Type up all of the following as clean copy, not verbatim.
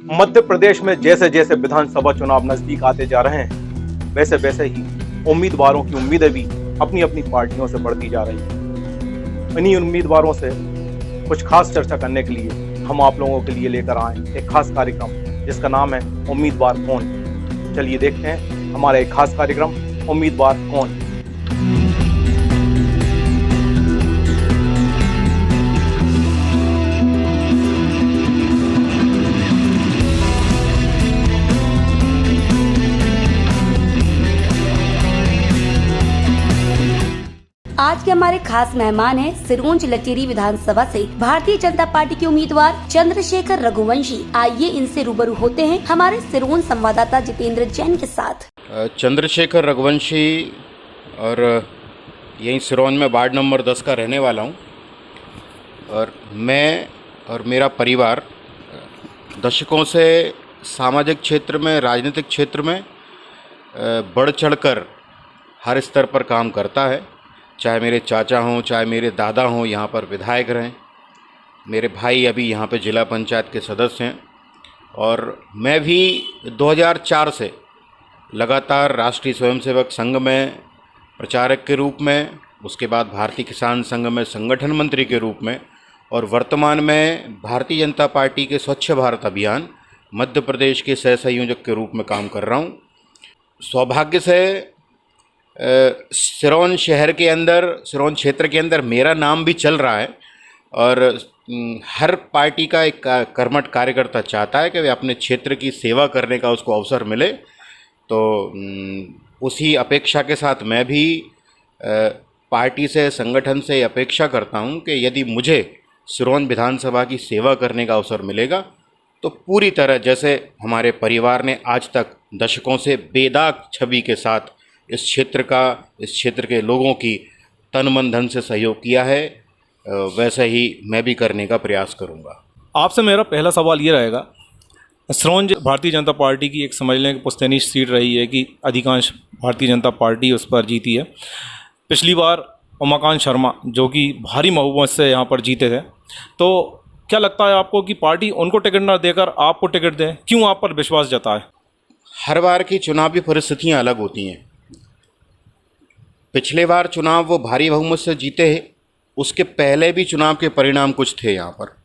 मध्य प्रदेश में जैसे जैसे विधानसभा चुनाव नजदीक आते जा रहे हैं, वैसे वैसे ही उम्मीदवारों की उम्मीदें भी अपनी अपनी पार्टियों से बढ़ती जा रही हैं। इन्हीं उम्मीदवारों से कुछ खास चर्चा करने के लिए हम आप लोगों के लिए लेकर आए एक खास कार्यक्रम जिसका नाम है उम्मीदवार कौन। चलिए देखते हैं हमारा एक खास कार्यक्रम उम्मीदवार कौन। आज के हमारे खास मेहमान हैं सिरोंज लचेरी विधानसभा से भारतीय जनता पार्टी के उम्मीदवार चंद्रशेखर रघुवंशी। आइए इनसे रूबरू होते हैं हमारे सिरोंज संवाददाता जितेंद्र जैन के साथ। चंद्रशेखर रघुवंशी और यहीं सिरोंज में वार्ड नंबर 10 का रहने वाला हूं। और मैं और मेरा परिवार दशकों से सामाजिक क्षेत्र में, राजनीतिक क्षेत्र में बढ़ चढ़कर हर स्तर पर काम करता है। चाहे मेरे चाचा हों, चाहे मेरे दादा हों, यहाँ पर विधायक रहें। मेरे भाई अभी यहाँ पे जिला पंचायत के सदस्य हैं। और मैं भी 2004 से लगातार राष्ट्रीय स्वयंसेवक संघ में प्रचारक के रूप में, उसके बाद भारतीय किसान संघ में संगठन मंत्री के रूप में, और वर्तमान में भारतीय जनता पार्टी के स्वच्छ भारत अभियान मध्य प्रदेश के सह संयोजक के रूप में काम कर रहा हूँ। सौभाग्य से सिरोंज शहर के अंदर, सिरोंज क्षेत्र के अंदर मेरा नाम भी चल रहा है। और हर पार्टी का एक कर्मठ कार्यकर्ता चाहता है कि वे अपने क्षेत्र की सेवा करने का उसको अवसर मिले। तो उसी अपेक्षा के साथ मैं भी पार्टी से, संगठन से अपेक्षा करता हूं कि यदि मुझे सिरोंज विधानसभा की सेवा करने का अवसर मिलेगा तो पूरी तरह, जैसे हमारे परिवार ने आज तक दशकों से बेदाग छवि के साथ इस क्षेत्र के लोगों की तन मन धन से सहयोग किया है, वैसे ही मैं भी करने का प्रयास करूंगा। आपसे मेरा पहला सवाल ये रहेगा, सिरोंज भारतीय जनता पार्टी की एक समझ लें कि पुश्तैनी सीट रही है कि अधिकांश भारतीय जनता पार्टी उस पर जीती है। पिछली बार उमाकांत शर्मा जो कि भारी बहुमत से यहाँ पर जीते थे, तो क्या लगता है आपको कि पार्टी उनको टिकट न देकर आपको टिकट दें? क्यों आप पर विश्वास जताए? हर बार की चुनावी परिस्थितियाँ अलग होती हैं। पिछले बार चुनाव वो भारी बहुमत से जीते हैं, उसके पहले भी चुनाव के परिणाम कुछ थे यहाँ पर।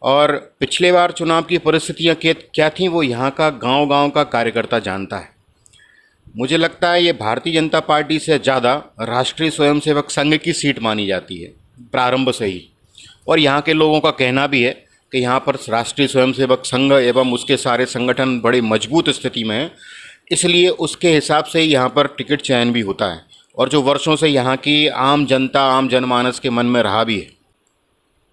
और पिछले बार चुनाव की परिस्थितियाँ क्या थीं वो यहाँ का गांव-गांव का कार्यकर्ता जानता है। मुझे लगता है ये भारतीय जनता पार्टी से ज़्यादा राष्ट्रीय स्वयंसेवक संघ की सीट मानी जाती है प्रारंभ से ही। और यहाँ के लोगों का कहना भी है कि यहाँ पर राष्ट्रीय स्वयंसेवक संघ एवं उसके सारे संगठन बड़ी मजबूत स्थिति में हैं, इसलिए उसके हिसाब से ही यहाँ पर टिकट चयन भी होता है। और जो वर्षों से यहाँ की आम जनता, आम जनमानस के मन में रहा भी है।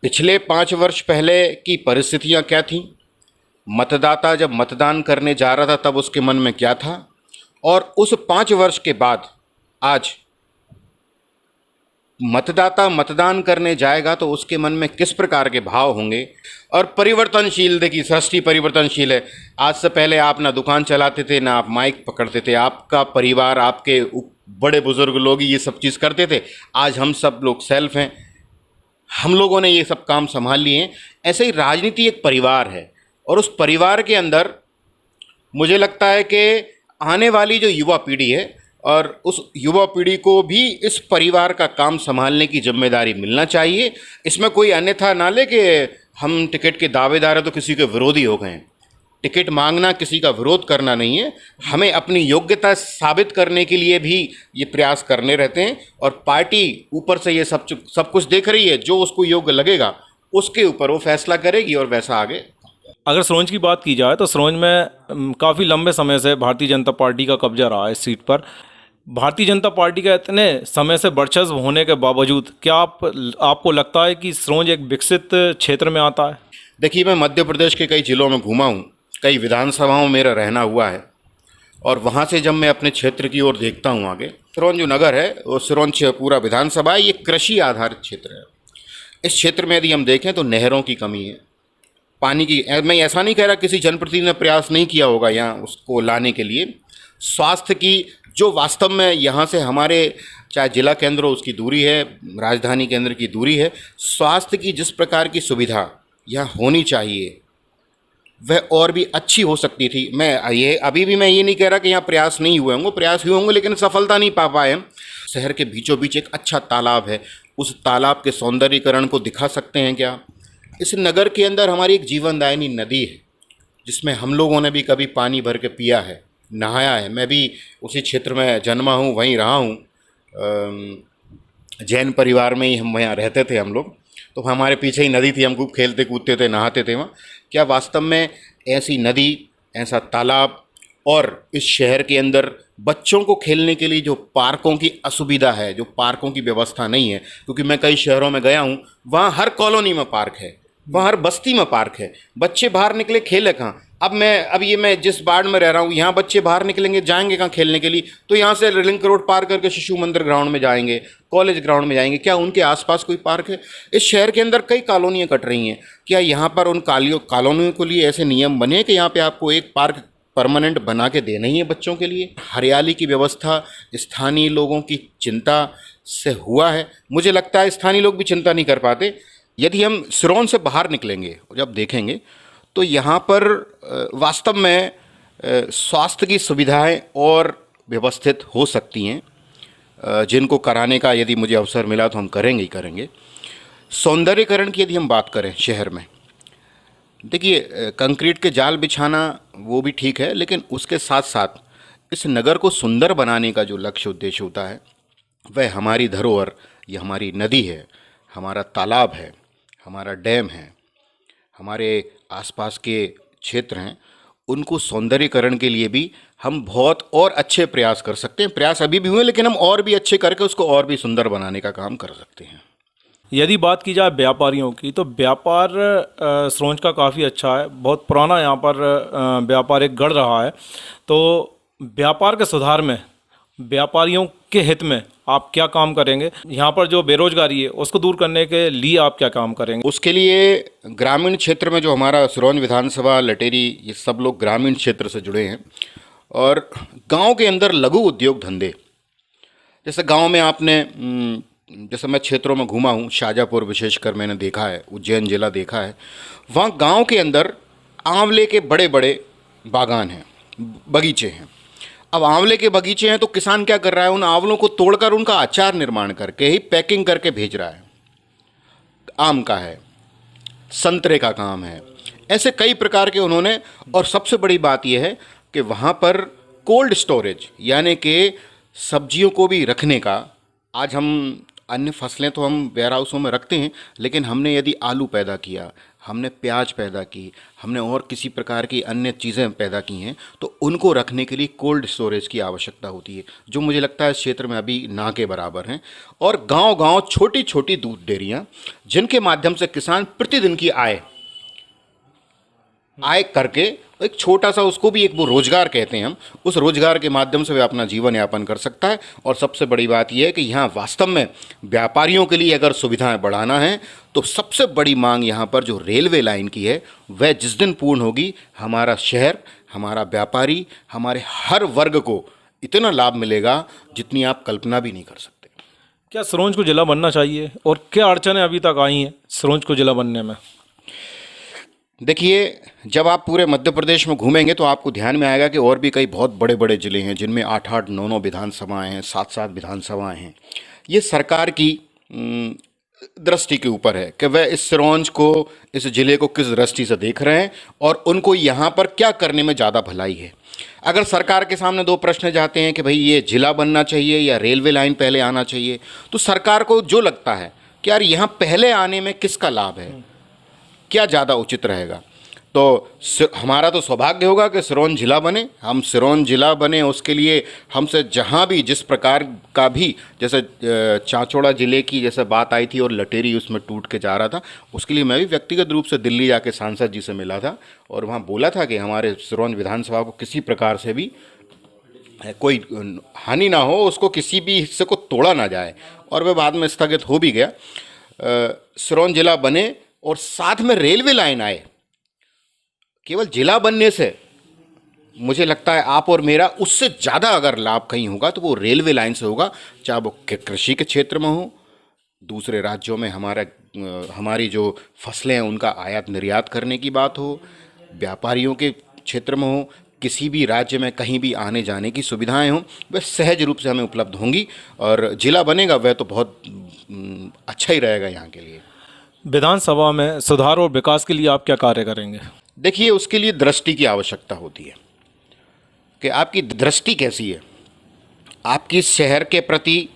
पिछले 5 वर्ष पहले की परिस्थितियाँ क्या थीं, मतदाता जब मतदान करने जा रहा था तब उसके मन में क्या था, और उस 5 वर्ष के बाद आज मतदाता मतदान करने जाएगा तो उसके मन में किस प्रकार के भाव होंगे। और परिवर्तनशील, देखिए सृष्टि परिवर्तनशील है। आज से पहले आप ना दुकान चलाते थे, ना आप माइक पकड़ते थे, आपका परिवार, आपके बड़े बुजुर्ग लोग ये सब चीज़ करते थे। आज हम सब लोग सेल्फ हैं, हम लोगों ने ये सब काम संभाल लिए हैं। ऐसे ही राजनीति एक परिवार है, और उस परिवार के अंदर मुझे लगता है कि आने वाली जो युवा पीढ़ी है, और उस युवा पीढ़ी को भी इस परिवार का काम संभालने की जिम्मेदारी मिलना चाहिए। इसमें कोई अन्यथा ना ले कि हम टिकट के दावेदार हैं तो किसी के विरोधी हो गए। टिकट मांगना किसी का विरोध करना नहीं है, हमें अपनी योग्यता साबित करने के लिए भी ये प्रयास करने रहते हैं। और पार्टी ऊपर से ये सब कुछ देख रही है, जो उसको योग्य लगेगा उसके ऊपर वो फैसला करेगी और वैसा आगे। अगर सिरोंज की बात की जाए तो सिरोंज में काफ़ी लंबे समय से भारतीय जनता पार्टी का कब्जा रहा है इस सीट पर। भारतीय जनता पार्टी का इतने समय से वर्चस्व होने के बावजूद क्या आपको लगता है कि सिरोंज एक विकसित क्षेत्र में आता है? देखिए, मैं मध्य प्रदेश के कई ज़िलों में घूमा हूँ, कई विधानसभाओं में मेरा रहना हुआ है। और वहाँ से जब मैं अपने क्षेत्र की ओर देखता हूँ आगे, सिरोंज जो नगर है वो सिरोंज पूरा विधानसभा है, ये कृषि आधारित क्षेत्र है। इस क्षेत्र में यदि हम देखें तो नहरों की कमी है, पानी की। मैं ऐसा नहीं कह रहा किसी जनप्रतिनिधि ने प्रयास नहीं किया होगा यहाँ उसको लाने के लिए। स्वास्थ्य की जो वास्तव में यहाँ से हमारे चाहे जिला केंद्र हो उसकी दूरी है, राजधानी केंद्र की दूरी है, स्वास्थ्य की जिस प्रकार की सुविधा यहाँ होनी चाहिए वह और भी अच्छी हो सकती थी। मैं ये नहीं कह रहा कि यहाँ प्रयास नहीं हुए होंगे, प्रयास हुए होंगे, लेकिन सफलता नहीं पा पाए हम। शहर के बीचों बीच एक अच्छा तालाब है, उस तालाब के सौंदर्यीकरण को दिखा सकते हैं क्या? इस नगर के अंदर हमारी एक जीवनदायिनी नदी है, जिसमें हम लोगों ने भी कभी पानी भर के पिया है, नहाया है। मैं भी उसी क्षेत्र में जन्मा हूँ, वहीं रहा हूँ। जैन परिवार में ही हम यहाँ रहते थे हम लोग, तो हमारे पीछे ही नदी थी, हम खूब खेलते कूदते थे, नहाते थे वहाँ। क्या वास्तव में ऐसी नदी, ऐसा तालाब और इस शहर के अंदर बच्चों को खेलने के लिए जो पार्कों की असुविधा है, जो पार्कों की व्यवस्था नहीं है, क्योंकि मैं कई शहरों में गया हूँ, वहाँ हर कॉलोनी में पार्क है, वहाँ हर बस्ती में पार्क है, बच्चे बाहर निकले खेले कहाँ? अब मैं जिस वार्ड में रह रहा हूँ, यहाँ बच्चे बाहर निकलेंगे, जाएंगे कहाँ खेलने के लिए? तो यहाँ से लिंक रोड पार करके शिशु मंदिर ग्राउंड में जाएंगे, कॉलेज ग्राउंड में जाएंगे। क्या उनके आसपास कोई पार्क है? इस शहर के अंदर कई कॉलोनियाँ कट रही हैं। क्या यहाँ पर उन कॉलोनियों के लिए ऐसे नियम बने कि यहाँ पे आपको एक पार्क परमानेंट बना के देना ही है बच्चों के लिए? हरियाली की व्यवस्था स्थानीय लोगों की चिंता से हुआ है। मुझे लगता है स्थानीय लोग भी चिंता नहीं कर पाते। यदि हम सिरौन से बाहर निकलेंगे और जब देखेंगे तो यहाँ पर वास्तव में स्वास्थ्य की सुविधाएं और व्यवस्थित हो सकती हैं, जिनको कराने का यदि मुझे अवसर मिला तो हम करेंगे ही करेंगे। सौंदर्यीकरण की यदि हम बात करें शहर में, देखिए कंक्रीट के जाल बिछाना वो भी ठीक है, लेकिन उसके साथ साथ इस नगर को सुंदर बनाने का जो लक्ष्य उद्देश्य होता है वह हमारी धरोहर, ये हमारी नदी है, हमारा तालाब है, हमारा डैम है, हमारे आसपास के क्षेत्र हैं, उनको सौंदर्यीकरण के लिए भी हम बहुत और अच्छे प्रयास कर सकते हैं। प्रयास अभी भी हुए, लेकिन हम और भी अच्छे करके उसको और भी सुंदर बनाने का काम कर सकते हैं। यदि बात की जाए व्यापारियों की, तो व्यापार सिरोंज का काफ़ी अच्छा है, बहुत पुराना यहाँ पर व्यापार एक गढ़ रहा है। तो व्यापार के सुधार में, व्यापारियों के हित में आप क्या काम करेंगे? यहाँ पर जो बेरोजगारी है उसको दूर करने के लिए आप क्या काम करेंगे? उसके लिए ग्रामीण क्षेत्र में जो हमारा सिरौंज विधानसभा, लटेरी, ये सब लोग ग्रामीण क्षेत्र से जुड़े हैं, और गांव के अंदर लघु उद्योग धंधे, जैसे गांव में आपने जैसे मैं क्षेत्रों में घूमा हूँ, शाजापुर विशेषकर मैंने देखा है, उज्जैन जिला देखा है, वहाँ गांव के अंदर आंवले के बड़े बड़े बागान हैं, बगीचे हैं। अब आंवले के बगीचे हैं तो किसान क्या कर रहा है, उन आंवलों को तोड़कर उनका अचार निर्माण करके ही पैकिंग करके भेज रहा है। आम का है, संतरे का काम है, ऐसे कई प्रकार के उन्होंने। और सबसे बड़ी बात यह है कि वहाँ पर कोल्ड स्टोरेज, यानी कि सब्जियों को भी रखने का, आज हम अन्य फसलें तो हम वेयर हाउसों में रखते हैं, लेकिन हमने यदि आलू पैदा किया, हमने प्याज पैदा की, हमने और किसी प्रकार की अन्य चीज़ें पैदा की हैं, तो उनको रखने के लिए कोल्ड स्टोरेज की आवश्यकता होती है, जो मुझे लगता है इस क्षेत्र में अभी ना के बराबर हैं। और गांव-गांव छोटी छोटी दूध डेयरियाँ, जिनके माध्यम से किसान प्रतिदिन की आय करके एक छोटा सा, उसको भी एक वो रोजगार कहते हैं हम, उस रोजगार के माध्यम से वह अपना जीवन यापन कर सकता है। और सबसे बड़ी बात यह है कि यहाँ वास्तव में व्यापारियों के लिए अगर सुविधाएं बढ़ाना है तो सबसे बड़ी मांग यहाँ पर जो रेलवे लाइन की है, वह जिस दिन पूर्ण होगी, हमारा शहर, हमारा व्यापारी, हमारे हर वर्ग को इतना लाभ मिलेगा जितनी आप कल्पना भी नहीं कर सकते। क्या सिरोंज को जिला बनना चाहिए, और क्या अड़चनें अभी तक आई हैं सिरोंज को जिला बनने में? देखिए, जब आप पूरे मध्य प्रदेश में घूमेंगे तो आपको ध्यान में आएगा कि और भी कई बहुत बड़े बड़े ज़िले हैं, जिनमें 8-8, 9-9 विधानसभाएँ हैं, 7-7 विधानसभाएँ हैं। ये सरकार की दृष्टि के ऊपर है कि वह इस सिरोंज को, इस ज़िले को किस दृष्टि से देख रहे हैं और उनको यहाँ पर क्या करने में ज़्यादा भलाई है। अगर सरकार के सामने दो प्रश्न जाते हैं कि भाई ये ज़िला बनना चाहिए या रेलवे लाइन पहले आना चाहिए, तो सरकार को जो लगता है कि यार यहाँ पहले आने में किसका लाभ है, क्या ज़्यादा उचित रहेगा, तो हमारा तो सौभाग्य होगा कि सिरोंज जिला बने। हम सिरोंज जिला बने, उसके लिए हमसे जहाँ भी जिस प्रकार का भी, जैसे चांचौड़ा ज़िले की जैसे बात आई थी और लटेरी उसमें टूट के जा रहा था, उसके लिए मैं भी व्यक्तिगत रूप से दिल्ली जाके सांसद जी से मिला था और वहाँ बोला था कि हमारे सिरोंज विधानसभा को किसी प्रकार से भी कोई हानि ना हो, उसको किसी भी हिस्से को तोड़ा ना जाए, और वह बाद में स्थगित हो भी गया। सिरोंज जिला बने और साथ में रेलवे लाइन आए। केवल जिला बनने से मुझे लगता है आप और मेरा उससे ज़्यादा अगर लाभ कहीं होगा तो वो रेलवे लाइन से होगा, चाहे वो कृषि के क्षेत्र में हो, दूसरे राज्यों में हमारी जो फसलें हैं उनका आयात निर्यात करने की बात हो, व्यापारियों के क्षेत्र में हो, किसी भी राज्य में कहीं भी आने जाने की सुविधाएं हों, वह सहज रूप से हमें उपलब्ध होंगी और जिला बनेगा वह तो बहुत अच्छा ही रहेगा यहाँ के लिए। विधानसभा में सुधार और विकास के लिए आप क्या कार्य करेंगे? देखिए, उसके लिए दृष्टि की आवश्यकता होती है कि आपकी दृष्टि कैसी है, आपकी शहर के प्रति।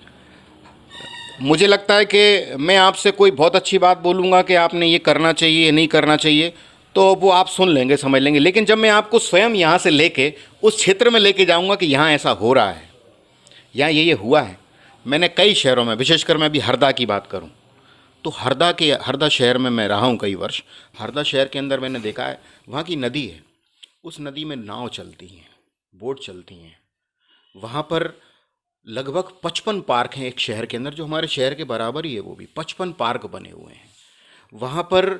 मुझे लगता है कि मैं आपसे कोई बहुत अच्छी बात बोलूँगा कि आपने ये करना चाहिए, नहीं करना चाहिए, तो वो आप सुन लेंगे, समझ लेंगे। लेकिन जब मैं आपको स्वयं यहाँ से लेके उस क्षेत्र में लेके जाऊँगा कि यहाँ ऐसा हो रहा है, यहाँ ये हुआ है। मैंने कई शहरों में, विशेषकर मैं अभी हरदा की बात करूँ तो हरदा शहर में मैं रहा हूँ कई वर्ष। हरदा शहर के अंदर मैंने देखा है, वहाँ की नदी है, उस नदी में नाव चलती हैं, बोट चलती हैं। वहाँ पर लगभग 55 पार्क हैं एक शहर के अंदर, जो हमारे शहर के बराबर ही है, वो भी 55 पार्क बने हुए हैं। वहाँ पर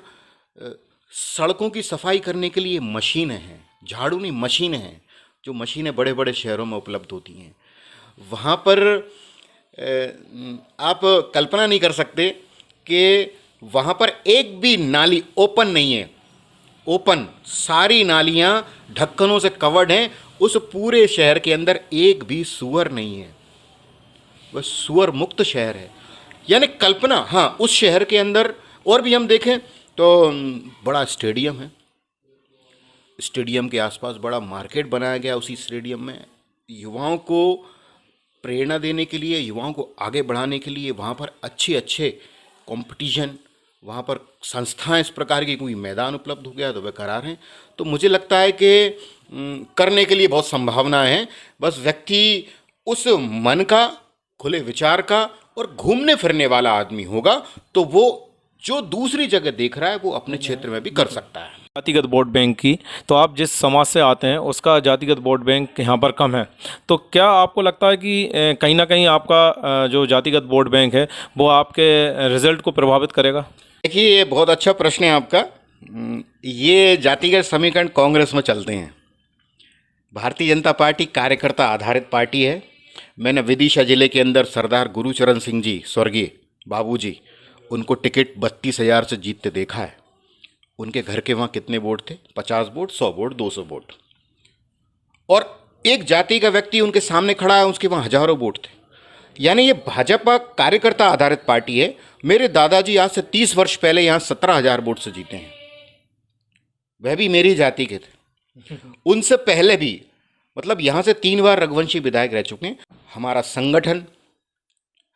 सड़कों की सफाई करने के लिए मशीनें हैं, झाड़ू नहीं मशीनें हैं, जो मशीनें बड़े बड़े शहरों में उपलब्ध होती हैं। वहाँ पर आप कल्पना नहीं कर सकते कि वहाँ पर एक भी नाली ओपन नहीं है। ओपन सारी नालियाँ ढक्कनों से कवर्ड हैं। उस पूरे शहर के अंदर एक भी सूअर नहीं है, वह सूअर मुक्त शहर है। यानी कल्पना, हाँ, उस शहर के अंदर और भी हम देखें तो बड़ा स्टेडियम है, स्टेडियम के आसपास बड़ा मार्केट बनाया गया। उसी स्टेडियम में युवाओं को प्रेरणा देने के लिए, युवाओं को आगे बढ़ाने के लिए वहाँ पर अच्छे कंपटीशन, वहाँ पर संस्थाएं इस प्रकार की, कोई मैदान उपलब्ध हो गया तो वह करा रहे हैं। तो मुझे लगता है कि करने के लिए बहुत संभावनाएं हैं। बस व्यक्ति उस मन का, खुले विचार का और घूमने फिरने वाला आदमी होगा तो वो जो दूसरी जगह देख रहा है वो अपने क्षेत्र में भी कर सकता है। जातिगत वोट बैंक की, तो आप जिस समाज से आते हैं उसका जातिगत वोट बैंक यहाँ पर कम है, तो क्या आपको लगता है कि कहीं ना कहीं आपका जो जातिगत वोट बैंक है वो आपके रिजल्ट को प्रभावित करेगा? देखिए, ये बहुत अच्छा प्रश्न है आपका। ये जातिगत समीकरण कांग्रेस में चलते हैं। भारतीय जनता पार्टी कार्यकर्ता आधारित पार्टी है। मैंने विदिशा जिले के अंदर सरदार गुरुचरण सिंह जी, स्वर्गीय बाबूजी, उनको टिकट 32,000 से जीतते देखा है। उनके घर के वहाँ कितने वोट थे? 50 वोट, 100 वोट, 200 वोट। और एक जाति का व्यक्ति उनके सामने खड़ा है, उसके वहाँ हजारों वोट थे। यानी ये भाजपा कार्यकर्ता आधारित पार्टी है। मेरे दादाजी आज से 30 वर्ष पहले यहाँ 17,000 वोट से जीते हैं, वह भी मेरी जाति के थे। उनसे पहले भी, मतलब यहाँ से 3 बार रघुवंशी विधायक रह चुके हैं। हमारा संगठन,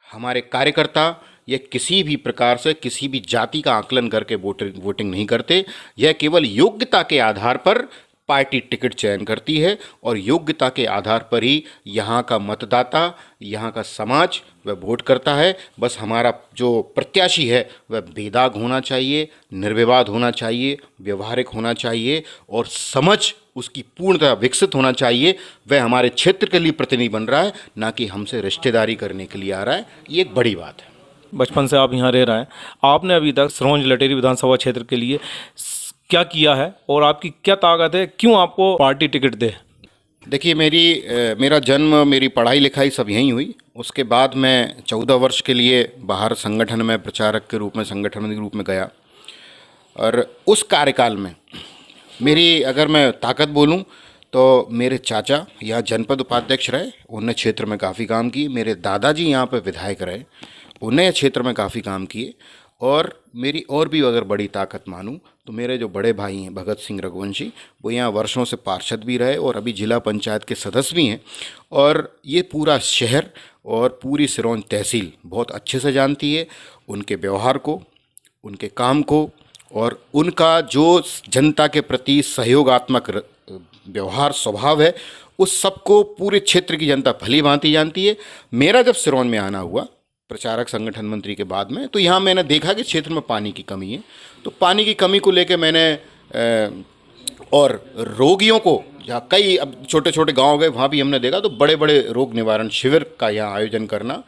हमारे कार्यकर्ता ये किसी भी प्रकार से किसी भी जाति का आकलन करके वोटिंग नहीं करते। यह केवल योग्यता के आधार पर पार्टी टिकट चयन करती है और योग्यता के आधार पर ही यहाँ का मतदाता, यहाँ का समाज वह वोट करता है। बस हमारा जो प्रत्याशी है वह बेदाग होना चाहिए, निर्विवाद होना चाहिए, व्यवहारिक होना चाहिए और समझ उसकी पूर्णतः विकसित होना चाहिए। वह हमारे क्षेत्र के लिए प्रतिनिधि बन रहा है, ना कि हमसे रिश्तेदारी करने के लिए आ रहा है। ये एक बड़ी बात है। बचपन से आप यहाँ रह रहे हैं, आपने अभी तक सिरोंज लटेरी विधानसभा क्षेत्र के लिए क्या किया है और आपकी क्या ताकत है, क्यों आपको पार्टी टिकट दे? देखिए, मेरा जन्म, मेरी पढ़ाई लिखाई सब यहीं हुई। उसके बाद मैं 14 वर्ष के लिए बाहर संगठन में प्रचारक के रूप में, संगठन के रूप में गया। और उस कार्यकाल में मेरी, अगर मैं ताकत बोलूं तो मेरे चाचा यहाँ जनपद उपाध्यक्ष रहे, उन्होंने क्षेत्र में काफ़ी काम किए। मेरे दादाजी यहाँ पर विधायक रहे, उन्हें क्षेत्र में काफ़ी काम किए। और मेरी और भी अगर बड़ी ताकत मानूं तो मेरे जो बड़े भाई हैं भगत सिंह रघुवंशी, वो यहाँ वर्षों से पार्षद भी रहे और अभी जिला पंचायत के सदस्य भी हैं। और ये पूरा शहर और पूरी सिरोंज तहसील बहुत अच्छे से जानती है उनके व्यवहार को, उनके काम को और उनका जो जनता के प्रति सहयोगात्मक व्यवहार स्वभाव है, उस सबको पूरे क्षेत्र की जनता भली भांति जानती है। मेरा जब सिरोंज में आना हुआ प्रचारक संगठन मंत्री के बाद में, तो यहाँ मैंने देखा कि क्षेत्र में पानी की कमी है। तो पानी की कमी को लेकर मैंने और रोगियों को, जहाँ कई अब छोटे छोटे गांव गए, वहाँ भी हमने देखा तो बड़े बड़े रोग निवारण शिविर का यहाँ आयोजन करना,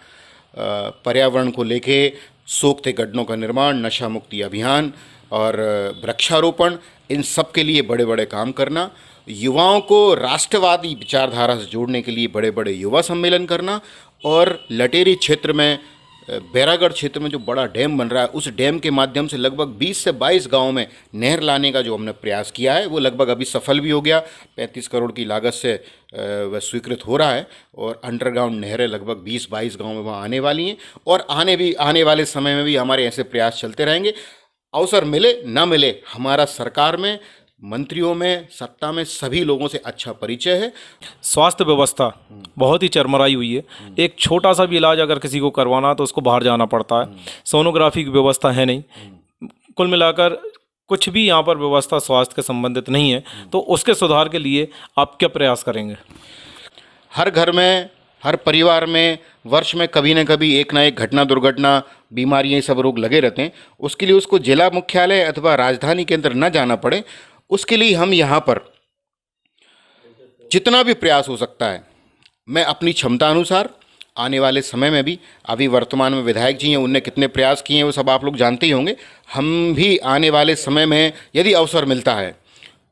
पर्यावरण को लेके सोखते गड्ढों का निर्माण, नशा मुक्ति अभियान और वृक्षारोपण, इन सब के लिए बड़े बड़े काम करना, युवाओं को राष्ट्रवादी विचारधारा से जोड़ने के लिए बड़े बड़े युवा सम्मेलन करना और लटेरी क्षेत्र में बैरागढ़ क्षेत्र में जो बड़ा डैम बन रहा है, उस डैम के माध्यम से लगभग 20 से 22 गांव में नहर लाने का जो हमने प्रयास किया है वो लगभग अभी सफल भी हो गया। 35 करोड़ की लागत से वह स्वीकृत हो रहा है और अंडरग्राउंड नहरें लगभग 20-22 गांव में वहाँ आने वाली हैं और आने वाले समय में भी हमारे ऐसे प्रयास चलते रहेंगे। अवसर मिले ना मिले, हमारा सरकार में, मंत्रियों में, सत्ता में सभी लोगों से अच्छा परिचय है। स्वास्थ्य व्यवस्था बहुत ही चरमराई हुई है। एक छोटा सा भी इलाज अगर किसी को करवाना तो उसको बाहर जाना पड़ता है। सोनोग्राफी की व्यवस्था है नहीं। कुल मिलाकर कुछ भी यहाँ पर व्यवस्था स्वास्थ्य के संबंधित नहीं है। तो उसके सुधार के लिए आप क्या प्रयास करेंगे? हर घर में, हर परिवार में वर्ष में कभी न कभी एक ना एक घटना, दुर्घटना, बीमारियाँ, ये सब रोग लगे रहते हैं। उसके लिए उसको जिला मुख्यालय अथवा राजधानी केंद्र न जाना पड़े, उसके लिए हम यहाँ पर जितना भी प्रयास हो सकता है, मैं अपनी क्षमता अनुसार आने वाले समय में भी, अभी वर्तमान में विधायक जी हैं, उनने कितने प्रयास किए हैं वो सब आप लोग जानते ही होंगे। हम भी आने वाले समय में यदि अवसर मिलता है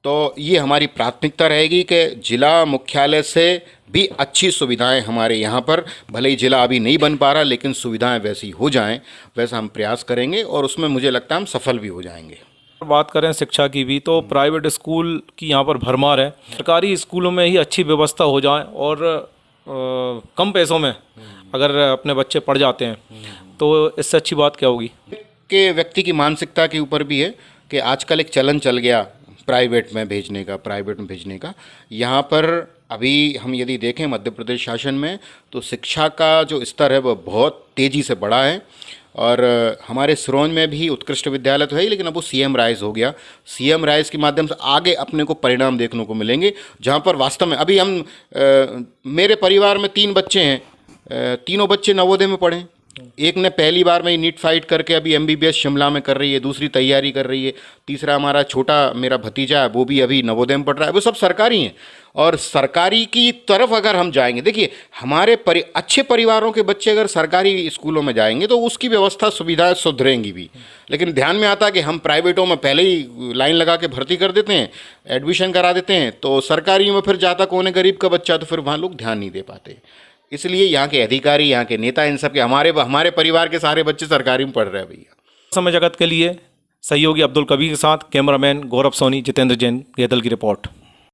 तो ये हमारी प्राथमिकता रहेगी कि जिला मुख्यालय से भी अच्छी सुविधाएं हमारे यहाँ पर, भले ही जिला अभी नहीं बन पा रहा लेकिन सुविधाएं वैसी हो जाएं, वैसा हम प्रयास करेंगे और उसमें मुझे लगता है हम सफल भी हो जाएंगे। बात करें शिक्षा की भी तो प्राइवेट स्कूल की यहाँ पर भरमार है। सरकारी स्कूलों में ही अच्छी व्यवस्था हो जाए और कम पैसों में अगर अपने बच्चे पढ़ जाते हैं तो इससे अच्छी बात क्या होगी? कि व्यक्ति की मानसिकता के ऊपर भी है कि आजकल एक चलन चल गया प्राइवेट में भेजने का। यहाँ पर अभी हम यदि देखें मध्य प्रदेश शासन में तो शिक्षा का जो स्तर है वह बहुत तेज़ी से बढ़ा है और हमारे सिरोंज में भी उत्कृष्ट विद्यालय तो है ही, लेकिन अब वो सीएम राइज हो गया। सीएम राइज के माध्यम से आगे अपने को परिणाम देखने को मिलेंगे, जहाँ पर वास्तव में अभी हम मेरे परिवार में 3 बच्चे हैं, तीनों बच्चे नवोदय में पढ़े। एक ने पहली बार में नीट फाइट करके अभी एमबीबीएस शिमला में कर रही है, दूसरी तैयारी कर रही है, तीसरा हमारा छोटा मेरा भतीजा है वो भी अभी नवोदय में पढ़ रहा है। वो सब सरकारी हैं और सरकारी की तरफ अगर हम जाएंगे, देखिए हमारे अच्छे परिवारों के बच्चे अगर सरकारी स्कूलों में जाएंगे तो उसकी व्यवस्था सुविधाएं सुधरेंगी भी। लेकिन ध्यान में आता है कि हम प्राइवेटों में पहले ही लाइन लगा के भर्ती कर देते हैं, एडमिशन करा देते हैं, तो सरकारी में फिर जाता कौन है गरीब का बच्चा, तो फिर वहाँ लोग ध्यान नहीं दे पाते। इसलिए यहाँ के अधिकारी, यहाँ के नेता, इन सब के हमारे परिवार के सारे बच्चे सरकारी में पढ़ रहे हैं भैया। समय जगत के लिए सहयोगी अब्दुल कबीर के साथ कैमरामैन गौरव सोनी, जितेंद्र जैन, गेदल की रिपोर्ट।